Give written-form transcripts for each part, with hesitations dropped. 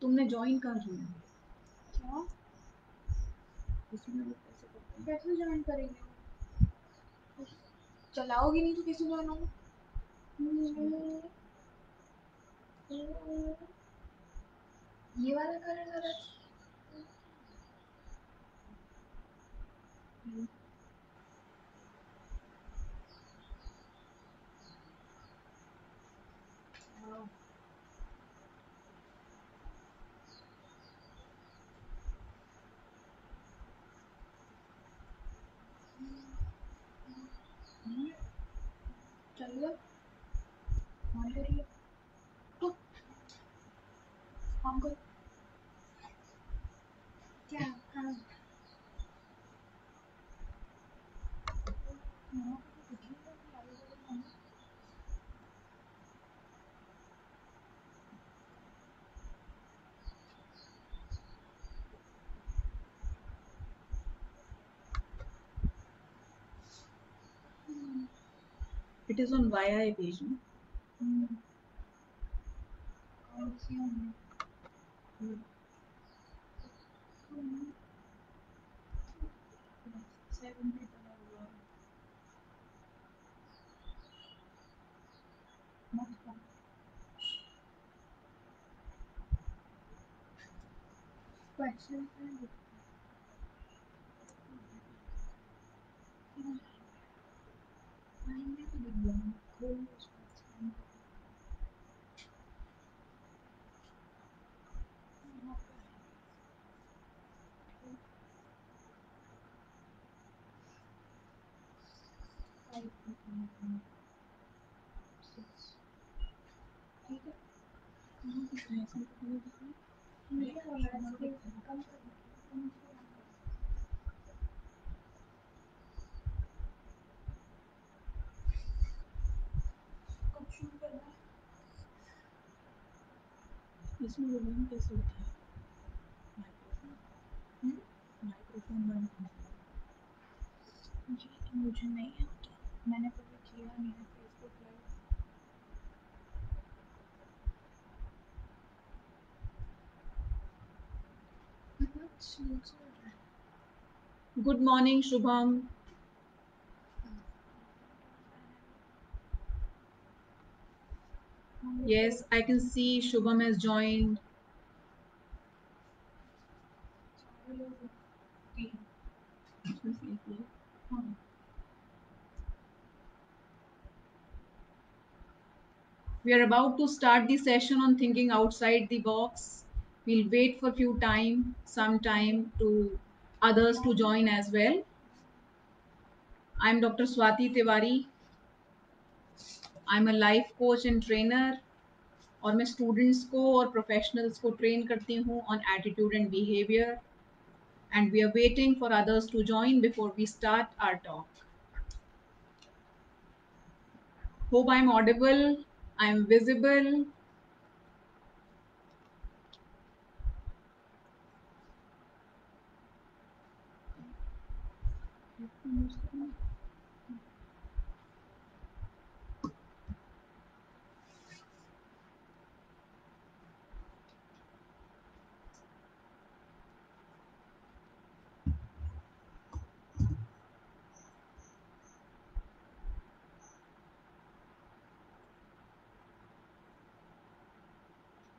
तुमने ज्वाइन कर लिया क्या इसमें वो कैसे करते हैं? कैसे ज्वाइन करेंगे? चलाओगे नहीं तो कैसे ज्वाइन होगा? ये वाला कलर जरा चल गया। ऑन करिए तो ऑन कर। क्या? हाँ हाँ, तो दिख ही नहीं रहा है, आगे वाले में। It is on YI page, no? और इसमें हमने सेवन भी बना हुआ है। मत कर। क्वेश्चन है आएंगे तो दिख जाएंगे। खोल उसको स्कैन कर। यहाँ पे फाइव सिक्स ठीक है। कहाँ दिख रहा है इसमें? तो नहीं दिख रहा है। नहीं हो रहा है इसको कम कर दो। कम कर दो। कब शुरू करना है? इसमें वो बंद कैसे होता है? माइक्रोफोन माइक्रोफोन बंद करना है। ये तो मुझे नहीं आता, मैंने कभी किया नहीं है फेसबुक लाइव। बहुत स्लो चल रहा है। Good morning, Shubham. Yes, I can see Shubham has joined. सारे लोग तीन। हाँ We are about to start the session on thinking outside the box. We'll wait for some time to others to join as well. I'm Dr. Swati Tiwari. I'm a life coach and trainer और मैं students को और professionals को train करती हूँ on attitude and behaviour and we are waiting for others to join before we start our talk. Hope I'm audible, I'm visible.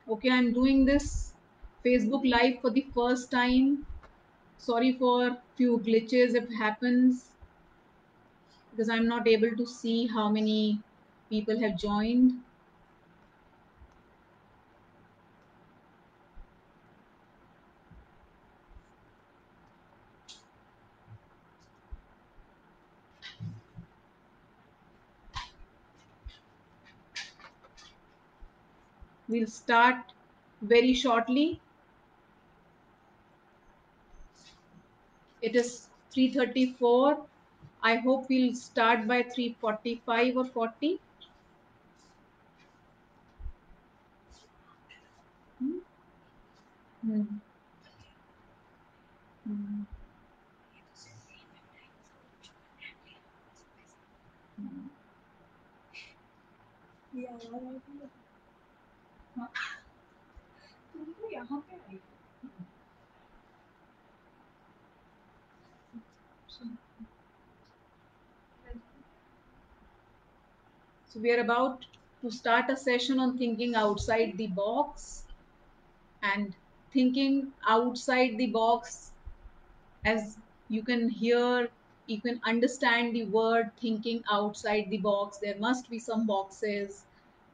Okay, I'm doing this Facebook Live for the first time. Sorry for few glitches if happens because I'm not able to see how many people have joined. We'll start very shortly. It is 3:34. I hope we'll start by 3:45 or 40. Hmm? Hmm. Hmm. ये आवाज आई थी। हाँ तुमको यहाँ पे आई सुन So we are about to start a session on thinking outside the box, and thinking outside the box, as you can hear, you can understand the word thinking outside the box. There must be some boxes.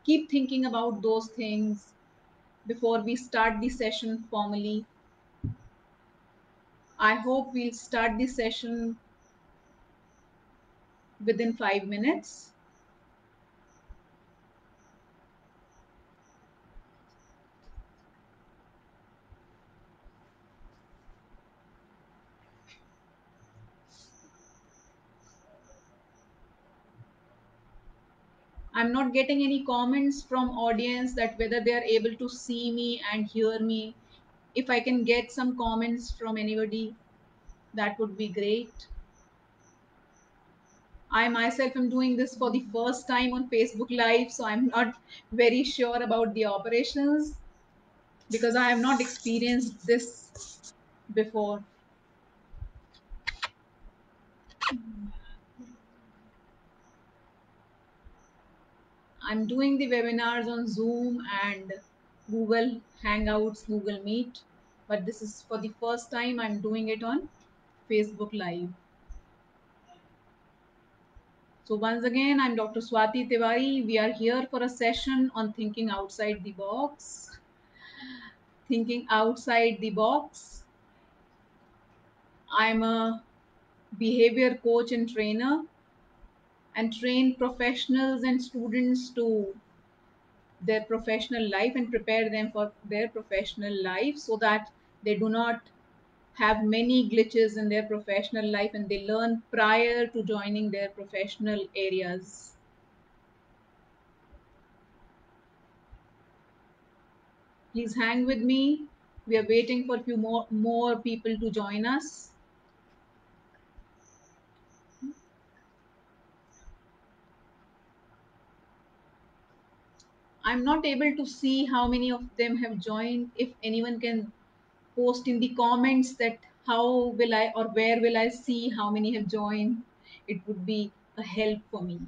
Keep thinking about those things before we start the session formally. I hope we'll start the session within 5 minutes. I'm not getting any comments from audience that whether they are able to see me and hear me. If I can get some comments from anybody, that would be great. I myself am doing this for the first time on Facebook Live, so I'm not very sure about the operations because I have not experienced this before. I'm doing the webinars on Zoom and Google Hangouts, Google Meet, but this is for the first time I'm doing it on Facebook Live. So, once again, I'm Dr. Swati Tiwari. We are here for a session on thinking outside the box. Thinking outside the box. I'm a behavior coach and trainer and train professionals and students to their professional life and prepare them for their professional life so that they do not have many glitches in their professional life and they learn prior to joining their professional areas. Please hang with me. We are waiting for a few more people to join us. I'm not able to see how many of them have joined. If anyone can post in the comments that how will I or where will I see how many have joined, it would be a help for me.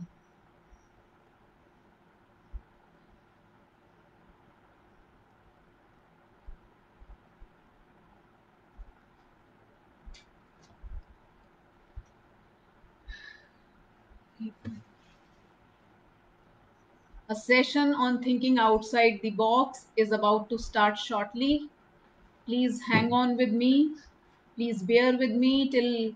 A session on thinking outside the box is about to start shortly. Please hang on with me. Please bear with me till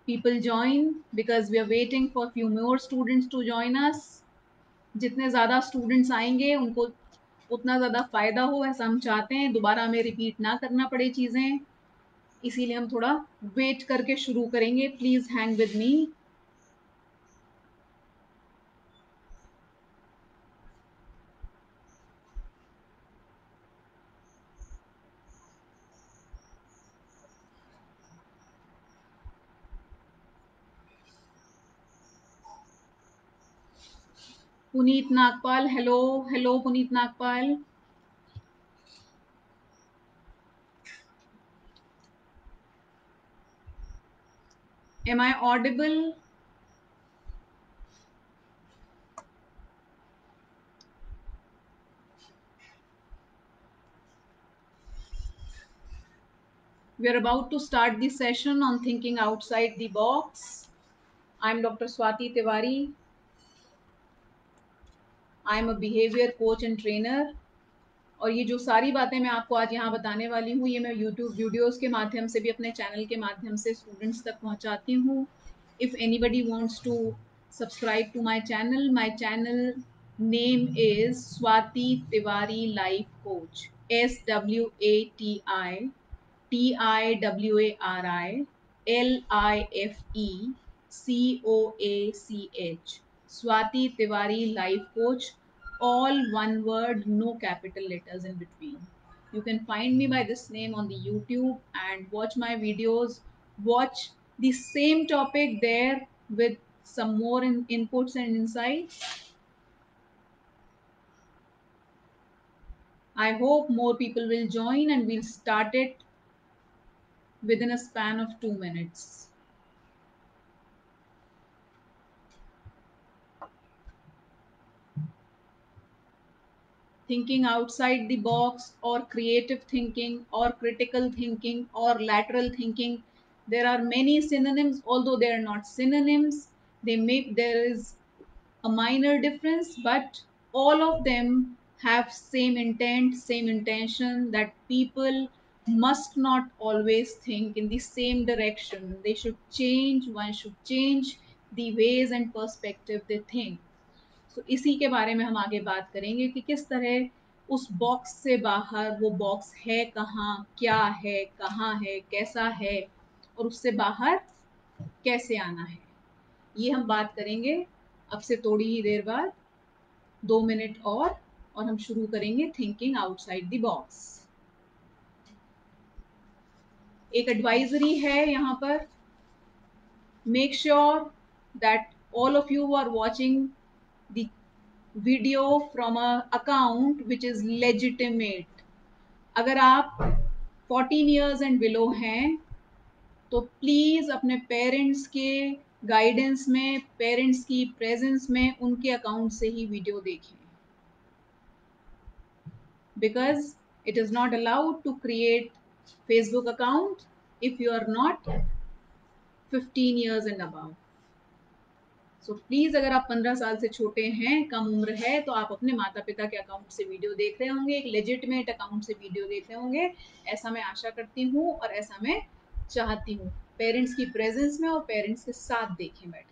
people join because we are waiting for a few more students to join us. जितने ज़्यादा students आएंगे उनको उतना ज़्यादा फ़ायदा हो, ऐसा हम चाहते हैं। दोबारा हमें रिपीट ना करना पड़े चीज़ें, इसीलिए हम थोड़ा वेट करके शुरू करेंगे। Please hang with me. Puneet Nagpal, hello hello Puneet Nagpal. Am I audible? We are about to start the session on thinking outside the box. I'm Dr. Swati Tiwari. I'm a behavior coach and trainer. और ये जो सारी बातें मैं आपको आज यहाँ बताने वाली हूँ, ये मैं यूट्यूब वीडियोस के माध्यम से भी अपने चैनल के माध्यम से स्टूडेंट्स तक पहुँचाती हूँ. If anybody wants to subscribe to my channel name is Swati Tiwari life coach. SWATITILIFECOACH. Swati Tiwari Life Coach. All one word, no capital letters in between. You can find me by this name on the YouTube and watch my videos. Watch the same topic there with some more inputs and insights. I hope more people will join and we'll start it within a span of 2 minutes. Thinking outside the box, or creative thinking, or critical thinking, or lateral thinking. There are many synonyms, although they are not synonyms. There is a minor difference, but all of them have same intent, same intention, that people must not always think in the same direction. They should change, one should change the ways and perspective they think. तो इसी के बारे में हम आगे बात करेंगे कि किस तरह उस बॉक्स से बाहर, वो बॉक्स है कहाँ, क्या है, कहाँ है, कैसा है, और उससे बाहर कैसे आना है। ये हम बात करेंगे अब से थोड़ी ही देर बाद, 2 मिनट और हम शुरू करेंगे थिंकिंग आउटसाइड द बॉक्स। एक एडवाइजरी है यहाँ पर। Make sure that all of you are watching the video from a account which is legitimate. अगर आप 14 ईयर्स एंड बिलो हैं तो प्लीज अपने पेरेंट्स के गाइडेंस में, पेरेंट्स की प्रेजेंस में उनके अकाउंट से ही वीडियो देखें, because it is not allowed to create Facebook account if you are not 15 years and above. So please अगर आप 15 साल से छोटे हैं, कम उम्र है, तो आप अपने माता पिता के अकाउंट से वीडियो देख रहे होंगे, एक लेजिटिमेट अकाउंट से वीडियो देख रहे होंगे। ऐसा मैं आशा करती हूँ और ऐसा मैं चाहती हूँ। पेरेंट्स की प्रेजेंस में और पेरेंट्स के साथ देखें बैठ के।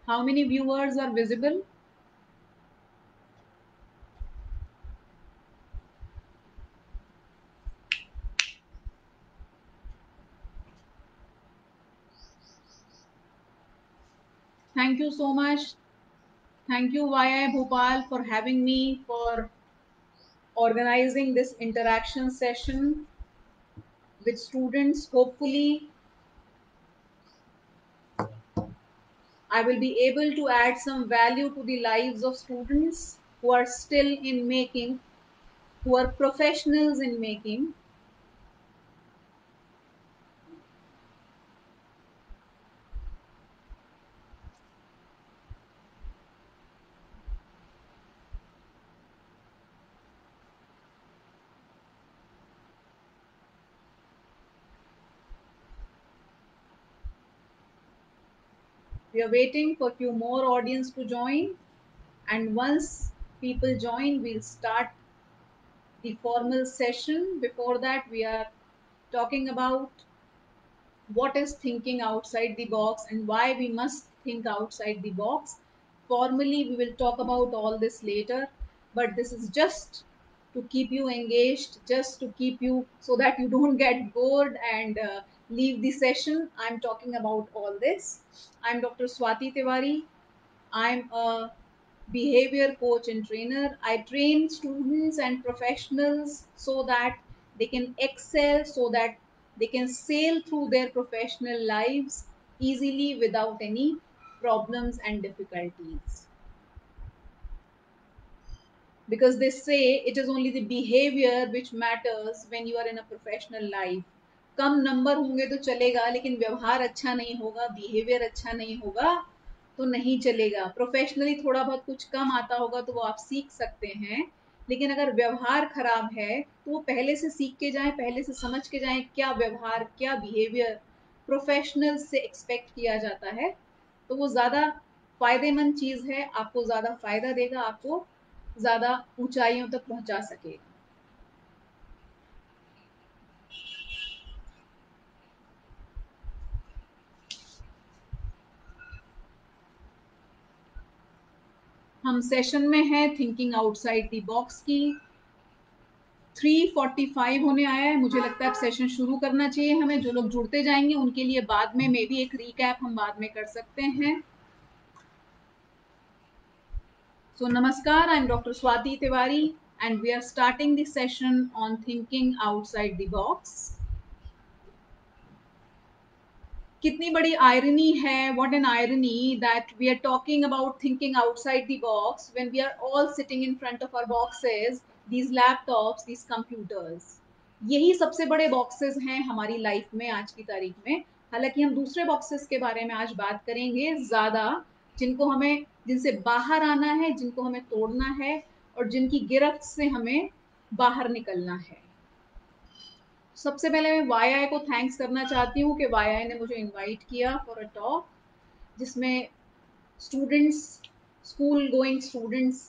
How many viewers are visible? Thank you so much. Thank you YI Bhopal for having me, for organizing this interaction session with students. Hopefully I will be able to add some value to the lives of students who are still in making, who are professionals in making. We are waiting for few more audience to join, and once people join, we'll start the formal session. Before that, we are talking about what is thinking outside the box and why we must think outside the box. Formally, we will talk about all this later, but this is just to keep you engaged, just to keep you so that you don't get bored and leave the session. I'm talking about all this. I'm Dr. Swati Tiwari. I'm a behavior coach and trainer. I train students and professionals so that they can excel, so that they can sail through their professional lives easily without any problems and difficulties. Because they say it is only the behavior which matters when you are in a professional life. Come number होंगे तो चलेगा, लेकिन व्यवहार अच्छा नहीं होगा, behaviour अच्छा नहीं होगा तो नहीं चलेगा। प्रोफेशनली थोड़ा बहुत कुछ कम आता होगा तो वो आप सीख सकते हैं, लेकिन अगर व्यवहार खराब है तो वो पहले से सीख के जाएं, पहले से समझ के जाएं क्या व्यवहार, क्या बिहेवियर प्रोफेशनल से एक्सपेक्ट किया जाता है, तो वो ज़्यादा फायदेमंद चीज़ है, आपको ज़्यादा फायदा देगा, आपको ज़्यादा ऊंचाइयों तक पहुंचा सकेगा। हम सेशन में हैं थिंकिंग आउटसाइड द बॉक्स की। 3:45 होने आया है, मुझे लगता है अब सेशन शुरू करना चाहिए हमें। जो लोग जुड़ते जाएंगे उनके लिए बाद में मे बी एक रिकैप हम बाद में कर सकते हैं। सो नमस्कार, I am doctor Swati Tiwari. and we are starting the session on thinking outside the box. कितनी बड़ी आयरनी है, what an irony that we are talking about thinking outside the box when we are all sitting in front of our boxes, these laptops, these computers. यही सबसे बड़े boxes हैं हमारी life में आज की तारीख में. हालांकि हम दूसरे बॉक्सेस के बारे में आज बात करेंगे ज्यादा, जिनको हमें, जिनसे बाहर आना है, जिनको हमें तोड़ना है और जिनकी गिरफ्त से हमें बाहर निकलना है. सबसे पहले मैं वाई को थैंक्स करना चाहती हूँ कि वाई ने मुझे इनवाइट किया फॉर अ टॉक, जिसमें students, school going students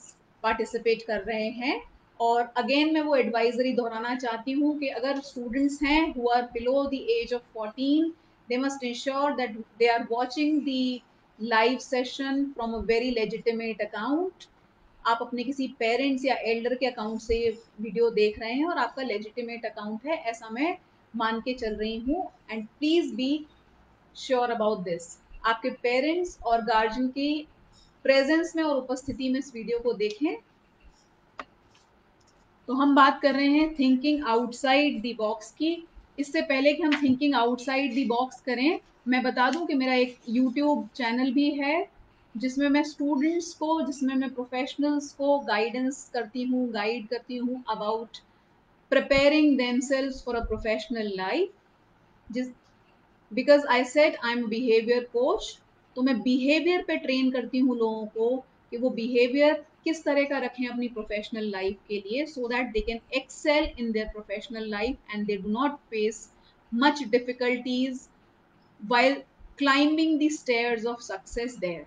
participate कर रहे हैं. और अगेन मैं वो एडवाइजरी दोहराना चाहती हूँ कि अगर स्टूडेंट्स हैं who are below the age of 14, they must ensure that they are watching the live session from a very legitimate account. आप अपने किसी पेरेंट्स या एल्डर के अकाउंट से ये वीडियो देख रहे हैं और आपका लेजिटिमेट अकाउंट है, ऐसा मैं मान के चल रही हूँ. And please be sure about this. आपके पेरेंट्स और गार्जियन की प्रेजेंस में और उपस्थिति में इस वीडियो को देखें. तो हम बात कर रहे हैं थिंकिंग आउटसाइड द बॉक्स की. इससे पहले कि हम थिंकिंग आउटसाइड द बॉक्स करें, मैं बता दूं कि मेरा एक यूट्यूब चैनल भी है जिसमें मैं स्टूडेंट्स को, जिसमें मैं प्रोफेशनल्स को गाइडेंस करती हूँ, गाइड करती हूँ about preparing themselves for a professional life. जिस because I said I am behaviour coach, तो मैं बिहेवियर पे ट्रेन करती हूँ लोगों को कि वो बिहेवियर किस तरह का रखें अपनी प्रोफेशनल लाइफ के लिए, so that they can excel in their professional life and they do not face much difficulties while climbing the stairs of success there.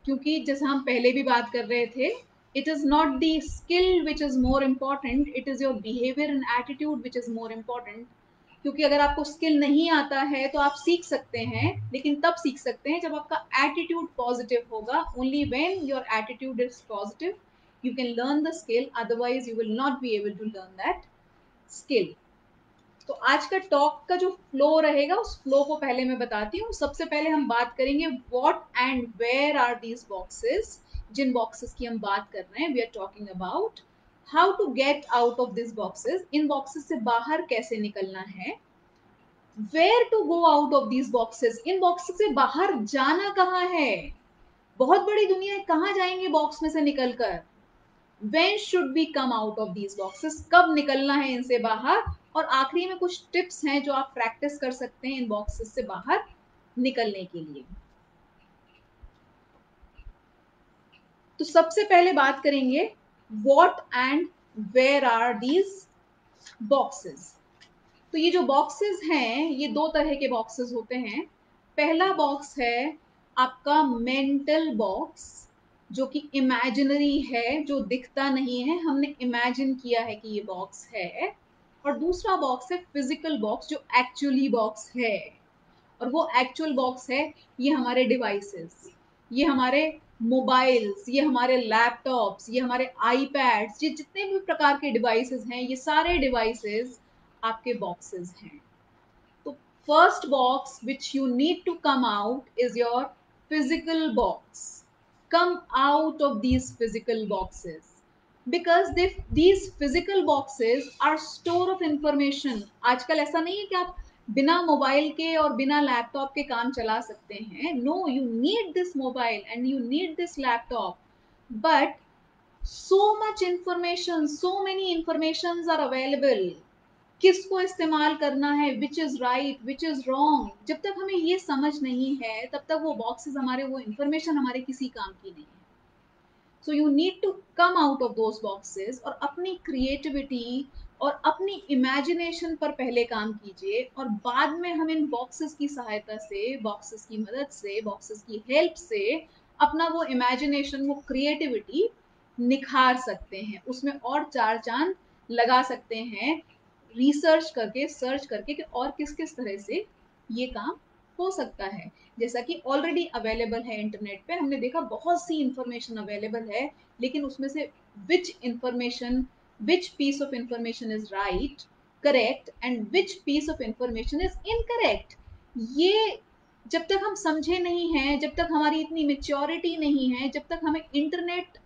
क्योंकि जैसे हम पहले भी बात कर रहे थे, it is not the skill which is more important, it is your behavior and attitude which is more important. क्योंकि अगर आपको स्किल नहीं आता है तो आप सीख सकते हैं, लेकिन तब सीख सकते हैं जब आपका एटीट्यूड पॉजिटिव होगा. Only when your attitude is positive you can learn the skill, otherwise you will not be able to learn that skill. तो आज का टॉक का जो फ्लो रहेगा, उस फ्लो को पहले मैं बताती हूँ. सबसे पहले हम बात करेंगे what and where are these boxes. जिन बॉक्सेस की हम बात कर रहे हैं, we are talking about how to get out of this boxes. इन बॉक्सेस से बाहर कैसे निकलना है. Where to go out of these boxes. इन बॉक्सेस से बाहर जाना कहाँ है. बहुत बड़ी दुनिया है, कहाँ जाएंगे बॉक्स में से निकलकर. When should we come out of these boxes? कब निकलना है इनसे बाहर. और आखिरी में कुछ टिप्स हैं जो आप प्रैक्टिस कर सकते हैं इन बॉक्सेस से बाहर निकलने के लिए. तो सबसे पहले बात करेंगे what and where are these boxes. तो ये जो बॉक्सेस हैं, ये दो तरह के बॉक्सेस होते हैं. पहला बॉक्स है आपका मेंटल बॉक्स, जो कि इमेजिनरी है, जो दिखता नहीं है, हमने इमेजिन किया है कि ये बॉक्स है. और दूसरा बॉक्स है फिजिकल बॉक्स, जो एक्चुअली बॉक्स है. और वो एक्चुअल बॉक्स है ये हमारे डिवाइसेस, ये हमारे मोबाइल्स, ये हमारे लैपटॉप्स, ये हमारे आईपैड्स, ये जितने भी प्रकार के डिवाइसेस हैं, ये सारे डिवाइसेस आपके बॉक्सेस हैं. तो first box which you need to come out is your physical box. Come out of these physical boxes because these physical boxes are store of information. आजकल ऐसा नहीं है कि आप बिना मोबाइल के और बिना लैपटॉप के काम चला सकते हैं. No, you need this mobile and you need this laptop, but so much information, so many informations are available. किसको इस्तेमाल करना है, which is right, which is wrong, जब तक हमें ये समझ नहीं है तब तक वो बॉक्सेस हमारे, वो इंफॉर्मेशन हमारे किसी काम की नहीं है. So you need to come out of those boxes और अपनी क्रिएटिविटी और अपनी इमेजिनेशन पर पहले काम कीजिए. और बाद में हम इन बॉक्सेस की सहायता से, बॉक्सेस की मदद से, बॉक्सेस की हेल्प से अपना वो इमेजिनेशन, वो क्रिएटिविटी निखार सकते हैं, उसमें और चार चांद लगा सकते हैं, रिसर्च करके, सर्च करके कि और किस किस तरह से ये काम हो सकता है. जैसा कि ऑलरेडी अवेलेबल है इंटरनेट पे, हमने देखा बहुत सी इंफॉर्मेशन अवेलेबल है, लेकिन उसमें से which information, which piece of information is right, correct, and which piece of information is incorrect, ये जब तक हम समझे नहीं हैं, जब तक हमारी इतनी मेच्योरिटी नहीं है, जब तक हमें इंटरनेट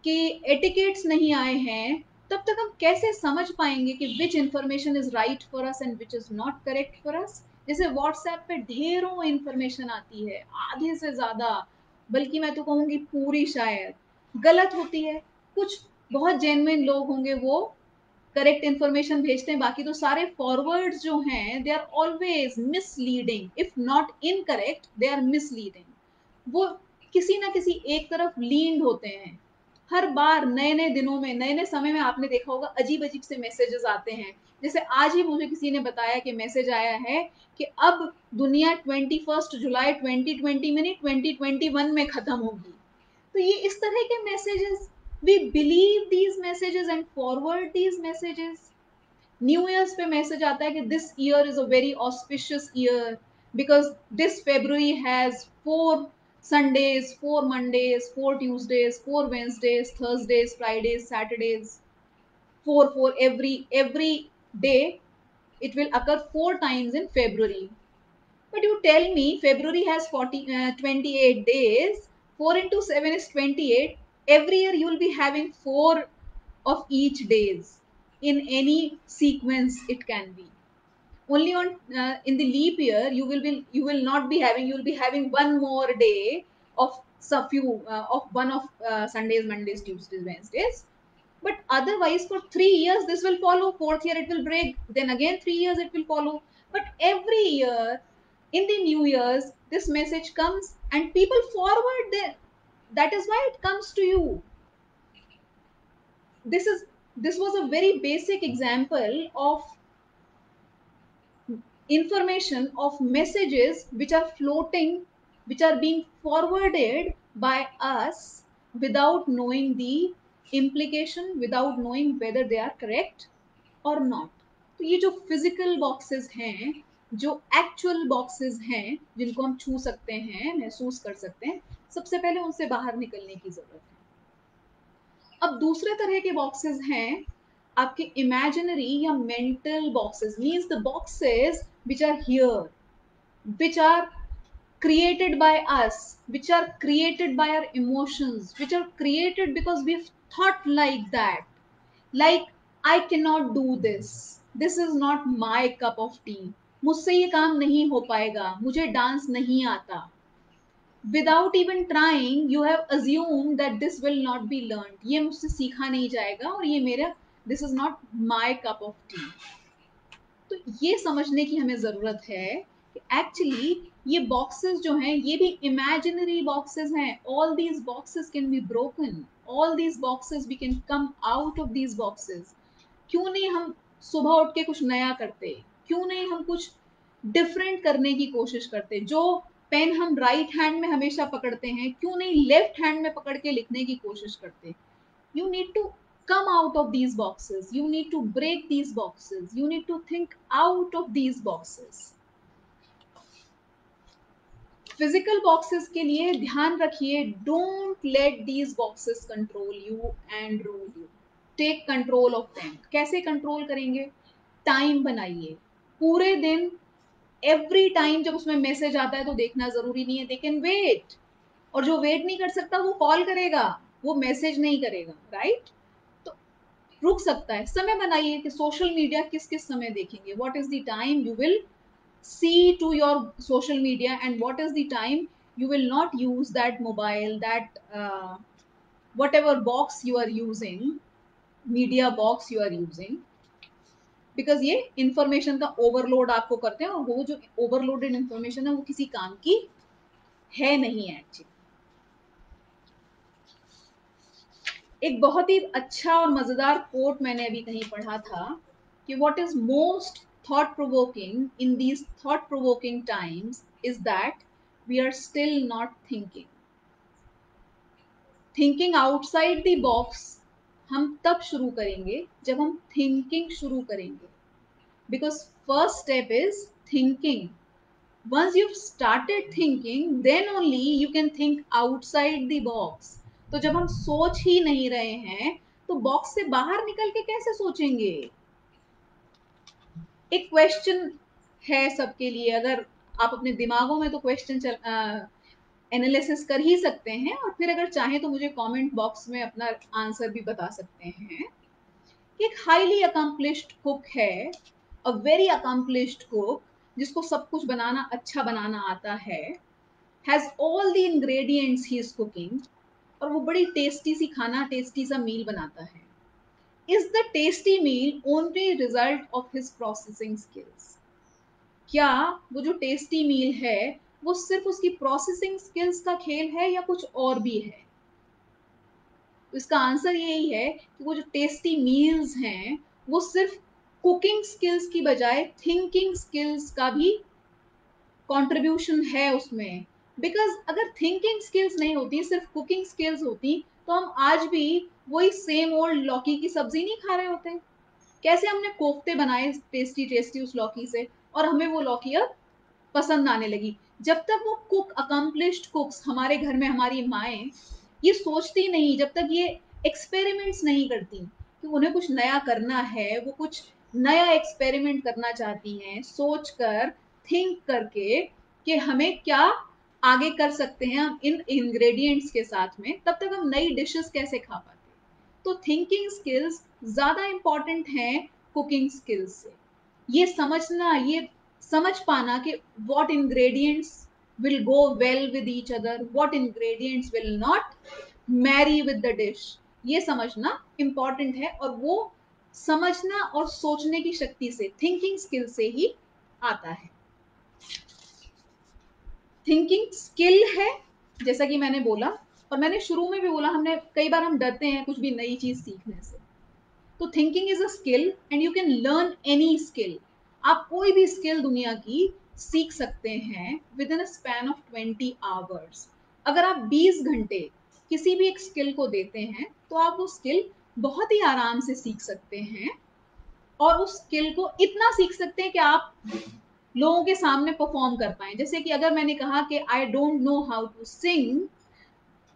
कि एटिकेट्स नहीं आए हैं, तब तक हम कैसे समझ पाएंगे कि which information is right for us and which is not correct for us. जैसे व्हाट्सएप पे ढेरों इंफॉर्मेशन आती है, आधे से ज्यादा, बल्कि मैं तो कहूंगी पूरी शायद गलत होती है। कुछ बहुत जेन्युइन लोग होंगे वो करेक्ट इन्फॉर्मेशन भेजते हैं, बाकी तो सारे फॉरवर्ड्स जो हैं they are always misleading, if not incorrect they are misleading. वो किसी ना किसी एक तरफ लीड होते हैं। हर बार नए नए दिनों में, नए नए समय में आपने देखा होगा अजीब अजीब से मैसेजेस आते हैं। जैसे आज ही मुझे किसी ने बताया कि मैसेज आया है कि अब दुनिया 21 जुलाई 2020 में नहीं 2021 में खत्म होगी। तो ये इस तरह के messages, we believe these messages and forward these messages। New years पे मैसेज आता है कि this year is a very auspicious year because this February has 4 Sundays, 4 Mondays, 4 Tuesdays, 4 Wednesdays, Thursdays, Fridays, Saturdays, 4 4 every day it will occur 4 times in February। but you tell me February has 28 days, 4 into 7 is 28, every year you will be having 4 of each days in any sequence it can be। only on in the leap year you will not be having, you will be having one more day of some few of one of Sundays, Mondays, Tuesdays, Wednesdays, but otherwise for 3 years this will follow, fourth year it will break, then again 3 years it will follow, but every year in the new years this message comes and people forward there. That is why it comes to you. This was a very basic example of information, of messages which are floating, which are being forwarded by us without knowing the implication, without knowing whether they are correct or not। तो ये जो physical boxes हैं, जो actual boxes हैं जिनको हम छू सकते हैं, महसूस कर सकते हैं, सबसे पहले उनसे बाहर निकलने की जरूरत है। अब दूसरे तरह के बॉक्सेस हैं आपके इमेजिनरी या mental boxes, means the boxes which are here, which are created by us, which are created by our emotions, which are created because we've thought like that, like I cannot do this, this is not my cup of tea, मुझसे ये काम नहीं हो पाएगा, मुझे dance नहीं आता। without even trying you have assumed that this will not be learned, ये मुझसे सीखा नहीं जाएगा और ये मेरा, this is not my cup of tea। तो ये समझने की हमें ज़रूरत है कि एक्चुअली ये बॉक्सेस जो हैं ये भी इमेजिनरी बॉक्सेस हैं। All these boxes can be broken, all these boxes we can come out of these boxes. क्यों नहीं हम सुबह उठ के कुछ नया करते, क्यों नहीं हम कुछ डिफरेंट करने की कोशिश करते। जो पेन हम राइट हैंड में हमेशा पकड़ते हैं, क्यों नहीं लेफ्ट हैंड में पकड़ के लिखने की कोशिश करते। you need to come out of these boxes, you need to break these boxes, you need to think out of these boxes। Physical boxes के लिए ध्यान रखिए, don't let these boxes control you and rule you, take control of them. कैसे control करेंगे? Time बनाइए पूरे दिन, every time जब उसमें मैसेज आता है तो देखना जरूरी नहीं है, दे कैन वेट। और जो वेट नहीं कर सकता वो कॉल करेगा, वो मैसेज नहीं करेगा, राइट? तो रुक सकता है। समय बनाइए कि सोशल मीडिया किस किस समय देखेंगे, what is the time you will see to your social media and what is the time you will not use that mobile, that whatever box you are using, media box you are using, because ये information का overload आपको करते हैं और वो जो overloaded information है वो किसी काम की है नहीं है एक्चुअली। एक बहुत ही अच्छा और मजेदार कोट मैंने अभी कहीं पढ़ा था कि what is most thought provoking in these thought provoking times is that we are still not thinking. Thinking outside the box हम तब शुरू करेंगे जब हम थिंकिंग शुरू करेंगे, because first step is thinking. once you've started thinking then only you can think outside the box। तो जब हम सोच ही नहीं रहे हैं तो बॉक्स से बाहर निकल के कैसे सोचेंगे? एक क्वेश्चन है सबके लिए, अगर आप अपने दिमागों में तो क्वेश्चन एनालिसिस कर ही सकते हैं, और फिर अगर चाहें तो मुझे कमेंट बॉक्स में अपना आंसर भी बता सकते हैं कि एक हाईली अकम्पलिश्ड कुक है, अ वेरी अकम्पलिश्ड कुक, जिसको सब कुछ बनाना अच्छा बनाना आता है, has all the ingredients he is cooking, और वो बड़ी टेस्टी सी खाना, टेस्टी सा मील बनाता है। Is the tasty meal only result of his processing skills? क्या वो जो टेस्टी मील है वो सिर्फ उसकी प्रोसेसिंग स्किल्स का खेल है या कुछ और भी है? तो इसका आंसर यही है कि वो जो टेस्टी मील्स हैं वो सिर्फ कुकिंग स्किल्स की बजाय थिंकिंग स्किल्स का भी कंट्रीब्यूशन है उसमें। बिकॉज अगर थिंकिंग स्किल्स नहीं होती, सिर्फ कुकिंग स्किल्स होती, तो हम आज भी वही सेम ओल्ड लौकी की सब्जी नहीं खा रहे होते। कैसे हमने कोफ्ते बनाए टेस्टी टेस्टी उस लौकी से, और हमें वो लौकी अब पसंद आने लगी। जब तक वो कुक, अकम्पलिश्ड कुक्स हमारे घर में, हमारी माएँ ये सोचती नहीं, जब तक ये एक्सपेरिमेंट्स नहीं करती कि उन्हें कुछ नया करना है, वो कुछ नया एक्सपेरिमेंट करना चाहती हैं, सोच कर, थिंक करके कि हमें क्या आगे कर सकते हैं हम इन इंग्रेडिएंट्स के साथ में, तब तक हम नई डिशेस कैसे खा पाते। तो थिंकिंग स्किल्स ज़्यादा इम्पॉर्टेंट हैं कुकिंग स्किल्स से। ये समझना, ये समझ पाना कि what ingredients will go well with each other, what ingredients will not marry with the dish, ये समझना important है, और वो समझना और सोचने की शक्ति से, थिंकिंग स्किल से ही आता है। थिंकिंग स्किल है, जैसा कि मैंने बोला, और मैंने शुरू में भी बोला, हमने कई बार हम डरते हैं कुछ भी नई चीज सीखने से। तो thinking is a skill and you can learn any skill. आप कोई भी स्किल दुनिया की सीख सकते हैं with in a span of 20 hours. अगर आप 20 घंटे किसी भी एक स्किल को देते हैं तो आप वो स्किल बहुत ही आराम से सीख सकते हैं, और उस स्किल को इतना सीख सकते हैं कि आप लोगों के सामने परफॉर्म कर पाए। जैसे कि अगर मैंने कहा कि I don't know how to sing,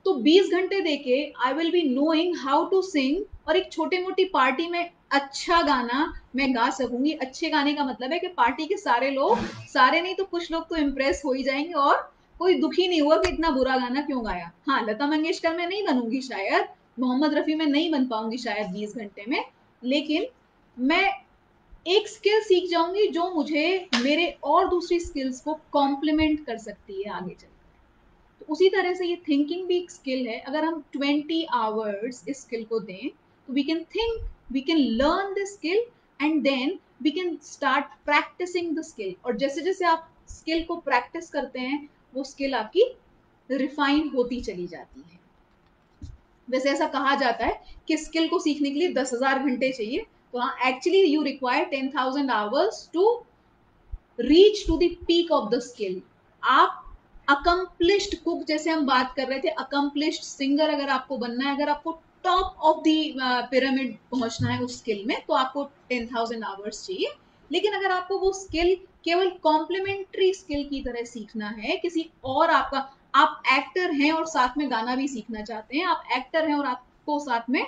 तो 20 घंटे देके I will be knowing how to sing, और एक छोटी मोटी पार्टी में अच्छा गाना मैं गा सकूंगी। अच्छे गाने का मतलब है कि पार्टी के सारे लोग, सारे नहीं तो कुछ लोग तो इम्प्रेस हो ही जाएंगे, और कोई दुखी नहीं हुआ कि इतना बुरा गाना क्यों गाया। हाँ, लता मंगेशकर में नहीं बनूंगी शायद, मोहम्मद रफी में नहीं बन पाऊंगी शायद 20 घंटे में, लेकिन मैं एक स्किल सीख जाऊंगी जो मुझे मेरे और दूसरी स्किल्स को कॉम्प्लीमेंट कर सकती है आगे चल। तो उसी तरह से ये थिंकिंग भी एक स्किल है। अगर हम 20 आवर्स इस स्किल को दें तो we can think, we can learn the skill, and then we can start practising the skill. और जैसे जैसे आप स्किल को प्रैक्टिस करते हैं वो स्किल आपकी रिफाइन होती चली जाती है। वैसे ऐसा कहा जाता है कि स्किल को सीखने के लिए 10,000 घंटे चाहिए। तो हाँ, actually you require 10,000 hours to reach to the peak of the skill. आप अकम्पलिश्ड कुक, जैसे हम बात कर रहे थे, अकम्पलिश्ड सिंगर अगर आपको बनना है, अगर आपको टॉप ऑफ द पिरामिड पहुंचना है उस स्किल में, तो आपको 10,000 आवर्स चाहिए। लेकिन अगर आपको वो स्किल केवल कॉम्प्लीमेंट्री स्किल की तरह सीखना है, किसी और आपका, आप एक्टर हैं और साथ में गाना भी सीखना चाहते हैं, आप एक्टर हैं और आपको साथ में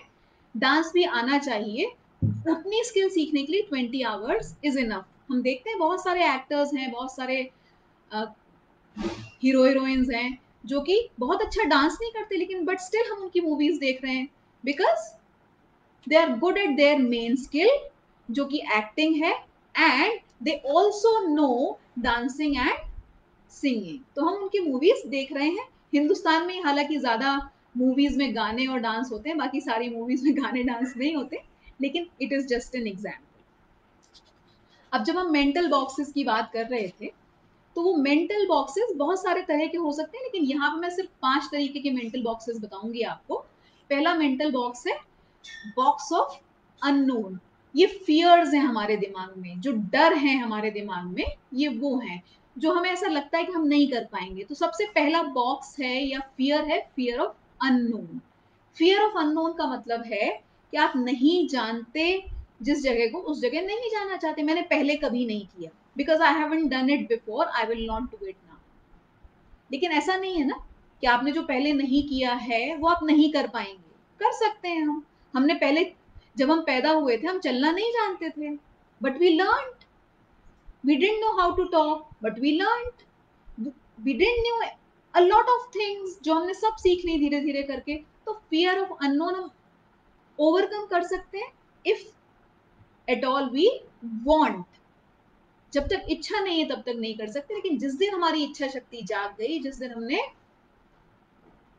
डांस भी आना चाहिए, उतनी स्किल सीखने के लिए 20 आवर्स इज इनफ। हम देखते हैं बहुत सारे एक्टर्स हैं, बहुत सारे हीरो हीरोइंस हैं जो कि बहुत अच्छा डांस नहीं करते, लेकिन बट स्टिल हम उनकी मूवीज देख रहे हैं, because they are good at their main skill जो कि एक्टिंग है, and they also know dancing and singing. तो हम उनकी मूवीज देख रहे हैं। हिंदुस्तान में हालांकि ज्यादा मूवीज में गाने और डांस होते हैं, बाकी सारी मूवीज में गाने डांस नहीं होते, लेकिन it is just an example. अब जब हम मेंटल बॉक्सेस की बात कर रहे थे, तो वो मेंटल बॉक्सेस बहुत सारे तरह के हो सकते हैं, लेकिन यहाँ पे मैं सिर्फ 5 तरीके के मेंटल बॉक्सेस बताऊंगी आपको। पहला मेंटल बॉक्स है बॉक्स ऑफ अननोन। ये फियर्स हैं हमारे दिमाग में, जो डर है हमारे दिमाग में, ये वो हैं जो हमें ऐसा लगता है कि हम नहीं कर पाएंगे। तो सबसे पहला बॉक्स है या फियर है, fear of unknown. Fear of unknown का मतलब है कि आप नहीं जानते जिस जगह को, उस जगह नहीं जाना चाहते। मैंने पहले कभी नहीं किया, because I haven't done it before, I will not do it now. लेकिन ऐसा नहीं है ना कि आपने जो पहले नहीं किया है वो आप नहीं कर पाएंगे, कर सकते हैं हम। हमने पहले, जब हम पैदा हुए थे, हम चलना नहीं जानते थे, but we learn. We didn't know how to talk, but we learn. We didn't know a lot of things जो हमने सब सीख ली धीरे धीरे करके। तो फियर ऑफ अननोन हम ओवरकम कर सकते हैं if at all we want. जब तक इच्छा नहीं है तब तक नहीं कर सकते, लेकिन जिस दिन हमारी इच्छा शक्ति जाग गई, जिस दिन हमने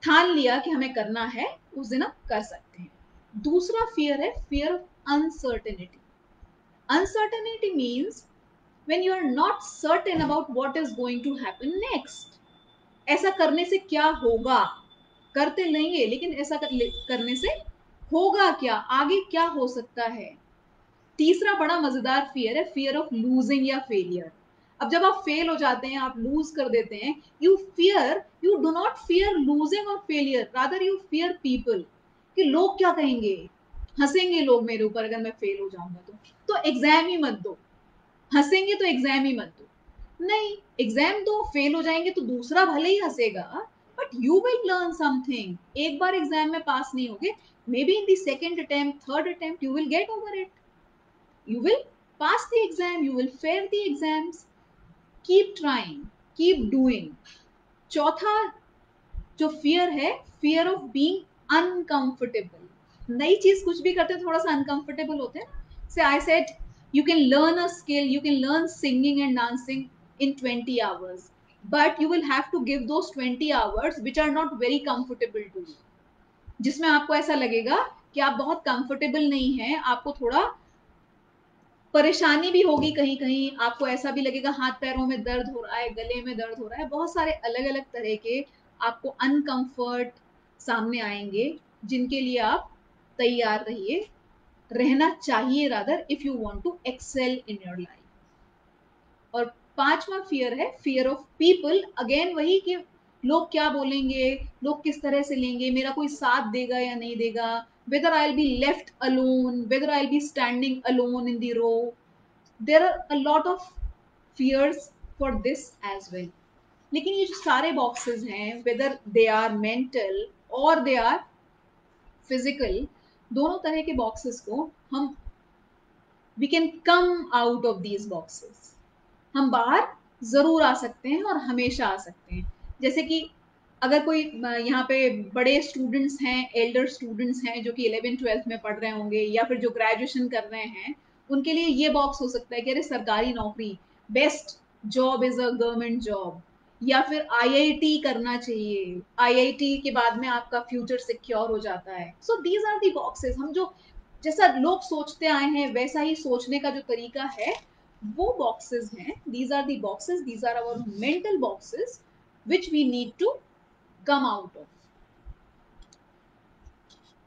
ठान लिया कि हमें करना है, उस दिन हम कर सकते हैं। दूसरा फियर है fear of uncertainty. Uncertainty means when you are not certain about what is going to happen next। ऐसा करने से क्या होगा, करते लेंगे लेकिन ऐसा करने से होगा क्या, आगे क्या हो सकता है। तीसरा बड़ा मजेदार फियर है फियर ऑफ लूजिंग या फेलियर। अब जब आप फेल हो जाते हैं, आप लूज कर देते हैं, you do not fear losing और failure, rather you fear people, कि लोग क्या कहेंगे, हंसेंगे लोग मेरे ऊपर अगर मैं फेल हो जाऊंगा तो एग्जाम ही मत दो। हंसेंगे तो एग्जाम ही मत दो। नहीं, एग्जाम दो, फेल हो जाएंगे तो दूसरा भले ही हंसेगा, but you will learn something. एक बार एग्जाम में पास नहीं होगे, may be in the second attempt, third attempt you will get over it, you will pass the exam, you will fare the exams। keep trying, keep doing। चौथा जो fear है fear of being uncomfortable. नई चीज कुछ भी करते हैं थोड़ा सा अनकंफर्टेबल होते हैं ना। से I said you can learn a skill, you can learn singing and dancing in 20 hours, but you will have to give those 20 hours which are not very comfortable to you, जिसमें आपको ऐसा लगेगा कि आप बहुत कंफर्टेबल नहीं है, आपको थोड़ा परेशानी भी होगी, कहीं कहीं आपको ऐसा भी लगेगा हाथ पैरों में दर्द हो रहा है, गले में दर्द हो रहा है, बहुत सारे अलग अलग तरह के आपको अनकंफर्ट सामने आएंगे, जिनके लिए आप तैयार रहिए, रहना चाहिए rather, if you want to excel in your life. और पांचवा फियर है फियर ऑफ पीपल। अगेन वही कि लोग क्या बोलेंगे, लोग किस तरह से लेंगे, मेरा कोई साथ देगा या नहीं देगा, whether I'll be left alone, whether I'll be standing alone in the row। there are a lot of fears for this as well। लेकिन ये जो सारे बॉक्सेस हैं, वेदर दे आर मेंटल और दे आर फिजिकल, दोनों तरह के boxes को हम we can come out of these boxes. हम बाहर जरूर आ सकते हैं और हमेशा आ सकते हैं। जैसे कि अगर कोई यहाँ पे बड़े स्टूडेंट्स हैं, एल्डर स्टूडेंट्स हैं जो कि 11th 12th में पढ़ रहे होंगे, या फिर जो ग्रेजुएशन कर रहे हैं, उनके लिए ये बॉक्स हो सकता है कि अरे सरकारी नौकरी, best job is a government job, या फिर आईआईटी करना चाहिए, आईआईटी के बाद में आपका फ्यूचर सिक्योर हो जाता है। So these are the boxes. हम जो जैसा लोग सोचते आए हैं वैसा ही सोचने का जो तरीका है, वो बॉक्सेस हैं। These are the boxes, these are our mental boxes which we need to come out of.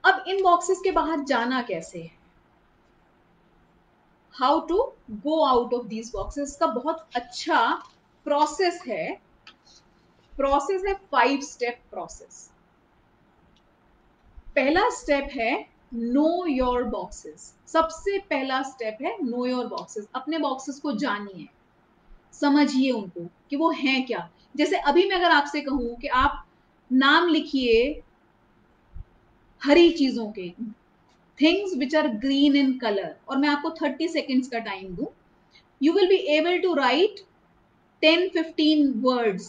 अब इन बॉक्सेस के बाहर जाना कैसे है, how to go out of these boxes का बहुत अच्छा प्रोसेस है। प्रोसेस है 5 स्टेप प्रोसेस। पहला स्टेप है नो योर बॉक्सेस। सबसे पहला स्टेप है नो योर बॉक्सेस। अपने बॉक्सेस को जानिए, समझिए उनको कि वो हैं क्या। जैसे अभी मैं अगर आपसे कहूं कि आप नाम लिखिए हरी चीजों के, things which are green in colour, और मैं आपको 30 सेकेंड्स का टाइम दूं, you will be able to write 10-15 words।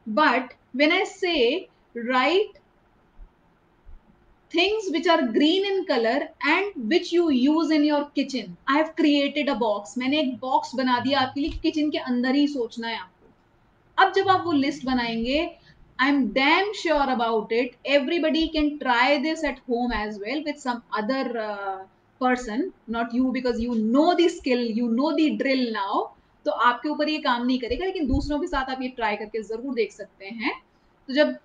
बट when I say write things which are green in color and which you use in your kitchen, I have created a box। मैंने एक box बना दिया आपके लिए, kitchen के अंदर ही सोचना है आपको। अब जब आप वो लिस्ट बनाएंगे, I am damn sure about it, everybody can try this at home as well with some other person, not you, because you know the skill, you know the drill now. तो आपके ऊपर ये काम नहीं करेगा, लेकिन दूसरों के साथ आप ये ट्राई करके जरूर देख सकते हैं। तो जब